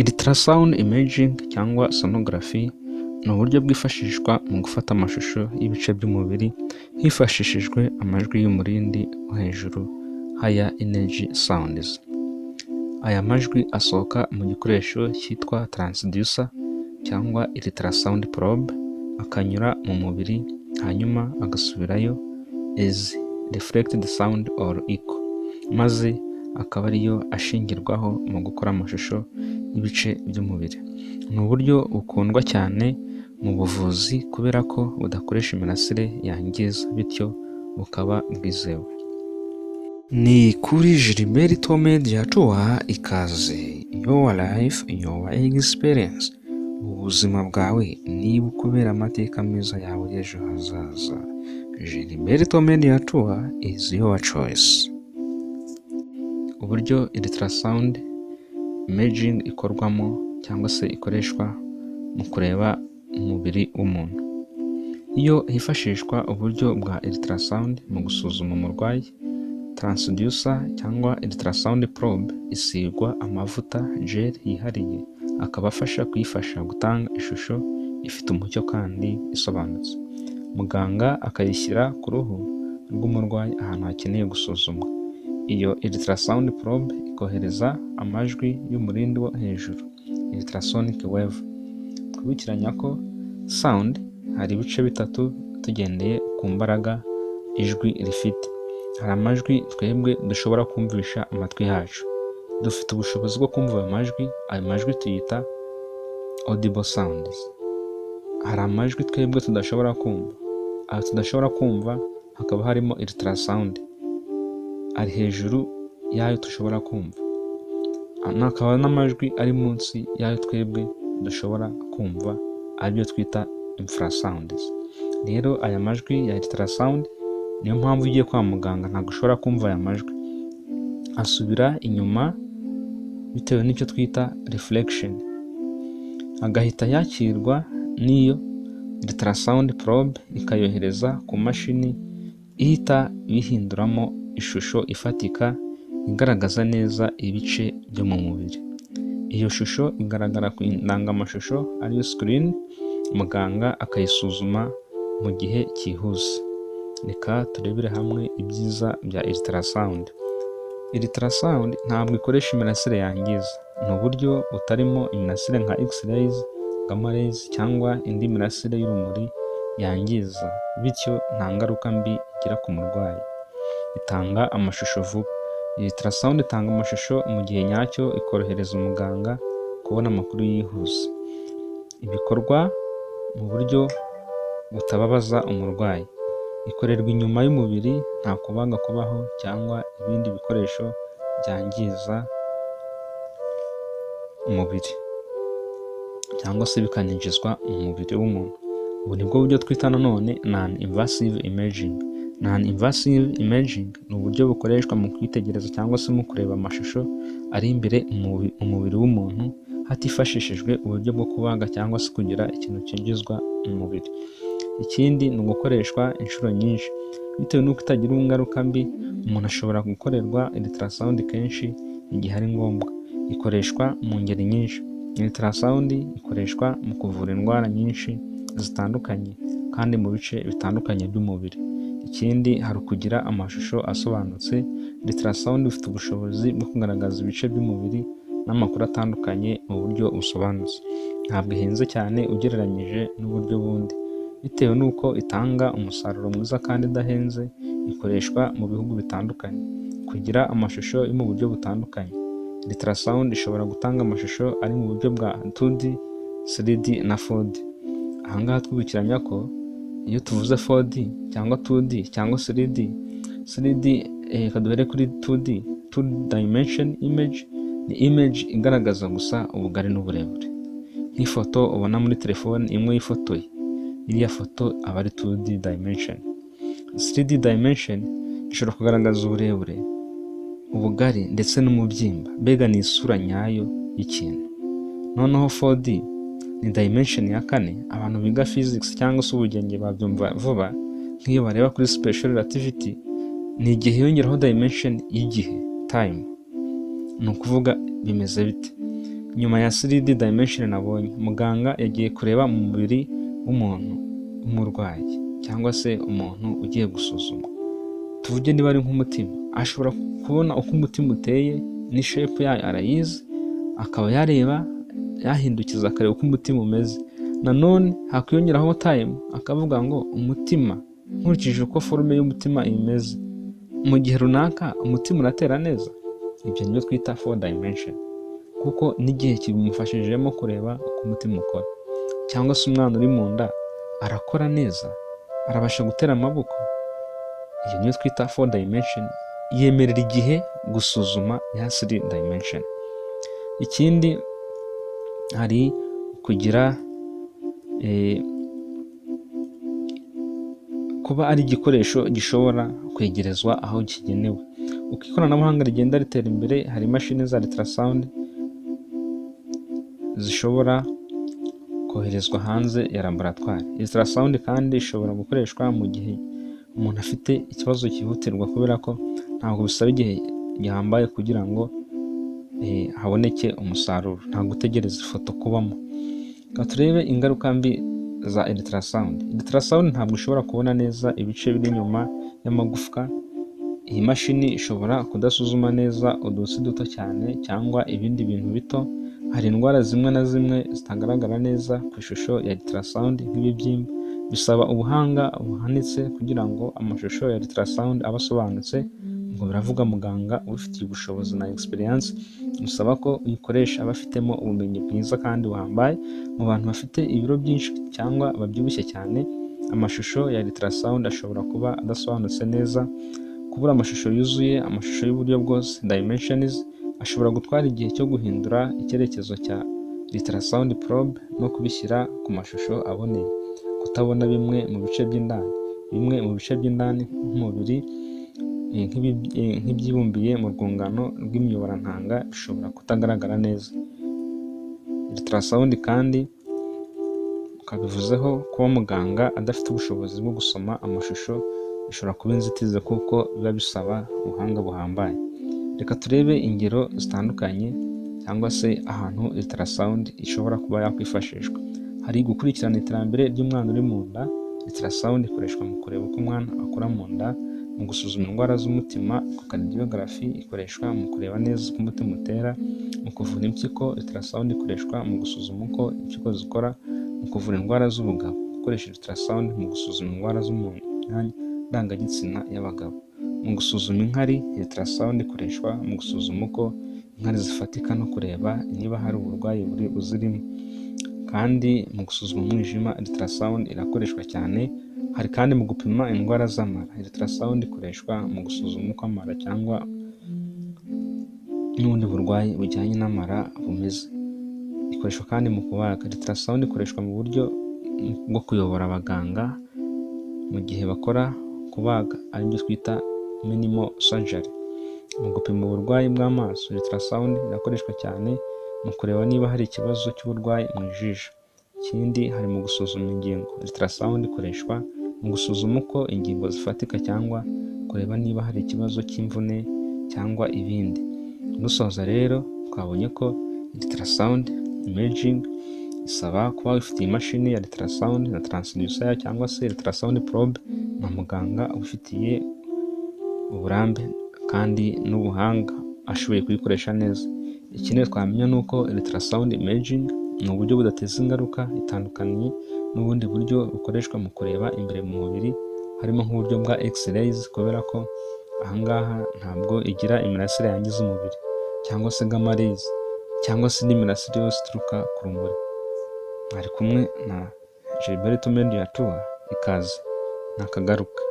Ultrasound imaging cyangwa sonography ni uburyo bwifashishwa mu gufata amashusho y'ibice by'umubiri hifashishijwe amajwi y'umurindi wo hejuru higher energy sounds. Aya majwi asohoka mu gikoresho cyitwa transducer cyangwa ultrasound probe, akanyura mu mubiri hanyuma agasubirayo as reflected sound or echo, maze akaba ariyo ashingirwaho mu gukora amashusho y'ibice by'umubiri. Ni uburyo bukundwa cyane mu buvuzi kubera ko budakoresha imirasire yangiza, bityo bukaba bwizewe. Ni kuri Gilbert Media tuha ikaze. Your life, your experience. Ubuzima bwawe niba ukubera amateka meza yawe y'ejo hazaza. Gilbert Media tuha is your choice. Uburyo ultrasound imaging ikorwamo cyangwa se ikoreshwa mu kureba umubiri w'umuntu. Iyo hifashishwa uburyo bwa ultrasound mu gusuzuma umurwayi, transducer cyangwa ultrasound probe isigwa amavuta gel yihariye akaba afasha kuyifasha gutanga ishusho ifite umucyo kandi isobanutse. Muganga akayishyira ku ruhu rw'umurwayi ahantu hakeneye gusuzumwa. Iyo ultrasound probe ikohereza amajwi y'umurindi wo hejuru, ultrasonic wave. Twibukiranya ko sound hari ibice bitatu tugendeye ku mbaraga ijwi rifite. Hari amajwi twebwe dushobora kumvisha amatwi yacu. Dufite ubushobozi bwo kumva ayo majwi tuyita audible sounds. Hari amajwi twebwe tudashobora kumva. Aho tudashobora kumva hakaba harimo ultrasound ari hejuru y'ayo dushobora kumva. Hakaba n'amajwi ari munsi y'ayo twebwe dushobora kumva, aribyo twita infrasounds. Rero aya majwi ya ultrasound niyo mpamvu ugiye kwa muganga ntabwo ushobora kumva aya majwi, asubira inyuma bitewe n'icyo twita reflection, agahita yakirwa n'iyo ultrasound probe ikayohereza ku mashini ihita bihinduramo ishusho ifatika igaragaza neza ibice byo mu mubiri. Iyo shusho igaragara ku ndangamashusho ariyo screen, muganga akayisuzuma mu gihe cyihuse. Reka turebere hamwe ibyiza bya ultrasound. Ultrasound ntabwo ikoresha imirasire yangiza. Ni uburyo butarimo imirasire nka X-rays, gamma rays cyangwa indi mirasire y'urumuri yangiza, bityo nta ngaruka mbi igira ku murwayi. Itanga amashusho vuba. Ultrasound itanga amashusho mu gihe nyacyo, ikorohereza umuganga kubona amakuru yihuse. Ibikorwa mu buryo butababaza umurwayi. Ikorerwa inyuma y'umubiri, nta kubaga kubaho cyangwa ibindi bikoresho byangiza umubiri cyangwa se bikaninjizwa mu mubiri w'umuntu. Ubu nibwo buryo twita nanone non-invasive imaging. Non-invasive imaging ni uburyo bukoreshwa mu kwitegereza cyangwa se mu kureba amashusho ari imbere mu mubiri w'umuntu hatifashishijwe uburyo bwo kubaga cyangwa se kugira ikintu cyinjizwa mu mubiri. Ikindi ni ugukoreshwa inshuro nyinshi. Bitewe n'uko itagira ingaruka mbi, umuntu ashobora gukorerwa ultrasound kenshi igihe ari ngombwa. Ikoreshwa mu ngeri nyinshi. Ultrasound ikoreshwa mu kuvura indwara nyinshi zitandukanye kandi mu bice bitandukanye by'umubiri. Ikindi hari ukugira amashusho asobanutse. Ultrasound ifite ubushobozi bwo kugaragaza ibice by'umubiri n'amakuru atandukanye mu buryo busobanutse. Ntabwo ihenze cyane ugereranyije n'uburyo bundi. Bitewe n'uko itanga umusaruro mwiza kandi idahenze, ikoreshwa mu bihugu bitandukanye. Kugira amashusho yo mu buryo butandukanye. Ultrasound ishobora gutanga amashusho ari mu buryo bwa 2D, 3D na 4D. Ahangaha twibukiranya ko iyo tuvuze 4D cyangwa 2D cyangwa 3D kaduhere kuri 2D, 2 dimension image, ni image igaragaza gusa ubugari n'uburebure. Nk'ifoto ubona muri telefone imwe yifotoye, iriya foto aba ari 2D dimension. 3D dimension ishobora kugaragaza uburebure, ubugari ndetse n'umubyimba, mbega ni isura nyayo y'ikintu. Noneho 4D ni dimension ya kane. Abantu biga physics cyangwa se ubugenge babyumva vuba, nk'iyo bareba kuri special relativity, ni igihe yongeraho dimension y'igihe, time. Ni ukuvuga bimeze bite? Nyuma ya 3D dimension nabonye, muganga yagiye kureba mu mubiri w'umuntu w'umurwayi cyangwa se umuntu ugiye gusuzumwa. Tuvuge niba ari nk'umutima, ashobora kubona uko umutima uteye ni shape yayo arayizi, akaba yareba yahindukiza akareba uko umutima umeze. Nanone hakwiyongeraho time akavuga ngo umutima nkurikije uko forume y'umutima imeze mu gihe runaka umutima uratera neza. Ibyo nibyo twita 4 dimension, kuko n'igihe kibimufashijemo kureba uko umutima ukora. Cyangwa se umwana uri mu nda arakora neza, arabasha gutera amaboko. Iyo niyo twita 4 dimension, yemerera igihe gusuzuma ya 3 dimension. Ikindi hari kugira kuba ari igikoresho gishobora kwegerezwa aho kigenewe. Uko ikoranabuhanga rigenda ritera imbere, hari imashini za ultrasound zishobora koherezwa hanze ya laboratwari. Ultrasound kandi ishobora gukoreshwa mu gihe umuntu afite ikibazo cyihutirwa, kubera ko ntabwo bisaba igihe gihambaye kugira ngo haboneke umusaruro, ntabwo gutegereza ifoto kubamo. Reka turebe ingaruka mbi za ultrasound. Ultrasound ntabwo ishobora kubona neza ibice biri inyuma y'amagufwa. Iyi mashini ishobora kudasuzuma neza udusi duto cyane cyangwa ibindi bintu bito. Hari indwara zimwe na zimwe zitagaragara neza ku ishusho ya ultrasound nk'ibibyimba. Bisaba ubuhanga buhanitse kugira ngo amashusho ya ultrasound abe asobanutse. Ngo biravuga muganga ubifitiye ubushobozi na experience, bisaba ko uyikoresha aba afitemo ubumenyi bwiza kandi buhambaye. Mu bantu bafite ibiro byinshi cyangwa babyibushye cyane, amashusho ya ultrasound ashobora kuba adasobanutse neza. Kubura amashusho yuzuye, amashusho y'uburyo bwose dimensions, ashobora gutwara igihe cyo guhindura icyerekezo cya ultrasound probe no kubishyira ku mashusho aboneye. Kutabona bimwe mu bice by'indani nk'umubiri nk'ibyibumbiye mu rwungano rw'imiyoborantanga bishobora kutagaragara neza. Ultrasound kandi ukabivuzeho kuba muganga adafite ubushobozi bwo gusoma amashusho bishobora kuba inzitizi, kuko biba bisaba ubuhanga buhambaye. Reka turebe ingero zitandukanye cyangwa se ahantu ultrasound ishobora kuba yakwifashishwa. Hari gukurikirana iterambere ry'umwana uri mu nda. Ultrasound ikoreshwa mu kureba uko umwana akora mu nda, mu gusuzuma indwara z'umutima. Echocardiography ikoreshwa mu kureba neza uko umutima utera. Mu kuvura impyiko, ultrasound ikoreshwa mu gusuzuma uko impyiko zikora. Mu kuvura indwara z'ubugabo, gukoresha ultrasound mu gusuzuma indwara zo mu myanya ndangagitsina y'abagabo. Mu gusuzuma inkari, ultrasound ikoreshwa mu gusuzuma uko inkari zifatika no kureba niba hari uburwayi buzirimo. Kandi mu gusuzuma umwijima, ultrasound irakoreshwa cyane. Hari kandi mu gupima indwara z'amara, ultrasound ikoreshwa mu gusuzuma uko amara cyangwa n'ubundi burwayi bujyanye n'amara bumeze. Ikoreshwa kandi mu kubaga. Ultrasound ikoreshwa mu buryo bwo kuyobora abaganga mu gihe bakora kubaga, aribyo twita minimal surgery. Mu gupima uburwayi bw'amaso, ultrasound irakoreshwa cyane mu kureba niba hari ikibazo cy'uburwayi mu ijisho. Ikindi hari mu gusuzuma ingingo, ultrasound ikoreshwa mu gusuzuma uko ingingo zifatika cyangwa kureba niba hari ikibazo cy'imvune cyangwa ibindi. Dusoza rero, twabonye ko ultrasound imaging isaba kuba wifitiye imashini ya ultrasound na transducer cyangwa se ultrasound probe na muganga ubifitiye uburambe kandi n'ubuhanga ashoboye kuyikoresha neza. Ikindi twamenya ni uko ultrasound imaging ni uburyo budateza ingaruka, itandukanye n'ubundi buryo bukoreshwa mu kureba imbere mu mubiri, harimo nk'uburyo bwa x-rays, kubera ko ahangaha ntabwo igira imirasire yangiza umubiri, cyangwa se gamma rays, cyangwa se n'imirasire yose ituruka ku rumuri. Mwari kumwe na Gilberto Mediator, ikaze nakagaruka.